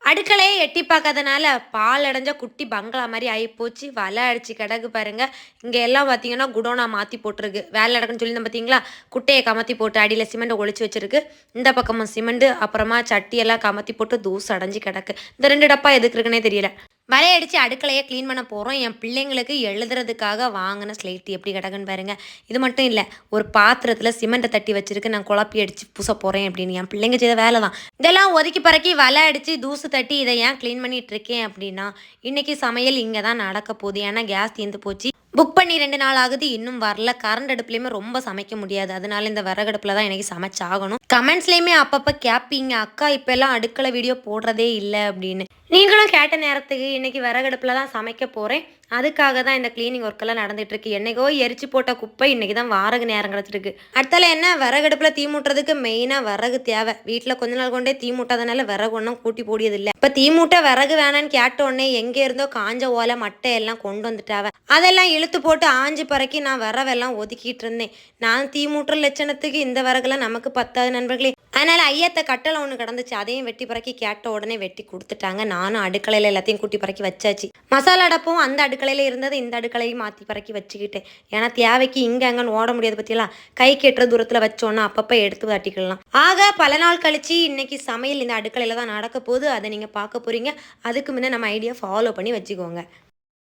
அடுக்கலையே எட்டி பார்க்காதனால, பால் அடைஞ்ச குட்டி பங்களா மாரி ஆயிப்போச்சு. வல அடிச்சு கிடக்கு பாருங்க. இங்க எல்லாம் பார்த்தீங்கன்னா, குடோனா மாத்தி போட்டுருக்கு. வேலை நடக்குன்னு சொல்லியிருந்தேன் பார்த்தீங்களா? குட்டைய கமத்தி போட்டு அடியில சிமெண்ட்ட ஒளிச்சு வச்சிருக்கு. இந்த பக்கமும் சிமெண்ட், அப்புறமா சட்டி எல்லாம் கமத்தி போட்டு தூசு அடைஞ்சு கிடக்கு. இந்த 2 டப்பா எதுக்கு இருக்குன்னே தெரியல. வலையடிச்சு அடுக்கலைய கிளீன் பண்ண போறோம். என் பிள்ளைங்களுக்கு எழுதுறதுக்காக வாங்குன ஸ்லேட் எப்படி கிடக்குன்னு பாருங்க. இது மட்டும் இல்ல, ஒரு பாத்திரத்தில சிமெண்ட்ட தட்டி வச்சிருக்கு. நான் குழப்பி அடிச்சு பூச போறேன் அப்படின்னு. என் பிள்ளைங்க செய்த வேலை தான். இதெல்லாம் ஒதுக்கி பறக்கி வலை அடிச்சு தூசு தட்டி இதை ஏன் கிளீன் பண்ணிட்டு இருக்கேன் அப்படின்னா, இன்னைக்கு சமையல் இங்க தான் நடக்க போகுது. ஏன்னா கேஸ் தீர்ந்து போச்சு. புக் பண்ணி 2 நாள் ஆகுது. இன்னும் வரல. கரண்ட் அடுப்புலயுமே ரொம்ப சமைக்க முடியாது. அதனால இந்த விறகடுப்புல தான் இன்னைக்கு சமைச்சாகணும். கமெண்ட்ஸ்லயுமே அப்பப்ப கேட்பீங்க, "அக்கா இப்பல்லாம் அடுக்கள வீடியோ போடுறதே இல்ல" அப்படின்னு. நீங்களும் கேட்ட நேரத்துக்கு இன்னைக்கு விறகடுப்புல தான் சமைக்க போறேன். அதுக்காக தான் இந்த கிளீனிங் ஒர்க் எல்லாம் நடந்துட்டு இருக்கு. என்னைக்கோ எரிச்சு போட்ட குப்பை இன்னைக்கு தான் வாரகு நேரம் கிடைச்சிருக்கு. அடுத்தால என்ன, விறகடுப்புல தீ மூட்டுறதுக்கு மெயினா விறகு தேவை. வீட்ல கொஞ்ச நாள் கொண்டே தீ மூட்டாதனால விறகு ஒன்றும் கூட்டி போடியது இல்ல. இப்ப தீ மூட்ட விறகு வேணான்னு கேட்ட உடனே எங்க இருந்தோ காஞ்ச ஓலை மட்டை எல்லாம் கொண்டு வந்துட்டாவ. அதெல்லாம் இழுத்து போட்டு ஆஞ்சு பறக்கி நான் விறவெல்லாம் ஒதுக்கிட்டு இருந்தேன். நான் தீ மூட்டுற லட்சணத்துக்கு இந்த விறகுலாம் நமக்கு பத்தாது நண்பர்களே. அதனால ஐயத்த கட்டளை ஒன்று கிடந்துச்சு. அதையும் வெட்டி பறக்கி கேட்ட உடனே வெட்டி கொடுத்துட்டாங்க. நானும் அடுக்கலையில் எல்லாத்தையும் கூட்டி பறக்கி வச்சாச்சு. மசாலா டப்பும் அந்த அடுக்கலையில் இருந்தது இந்த அடுக்கலையும் மாற்றி பறக்கி வச்சுக்கிட்டேன். ஏன்னா தேவைக்கு இங்கே அங்கன்னு ஓட முடியாது பற்றியெல்லாம். கை கெட்டுற தூரத்தில் வச்சோன்னா அப்பப்போ எடுத்து தட்டிக்கலாம். ஆக பல நாள் கழிச்சு இன்னைக்கு சமையல் இந்த அடுக்கலையில் தான் நடக்க போகுது. அதை நீங்கள் பார்க்க போகிறீங்க. அதுக்கு முன்னே நம்ம ஐடியா ஃபாலோ பண்ணி வச்சுக்கோங்க.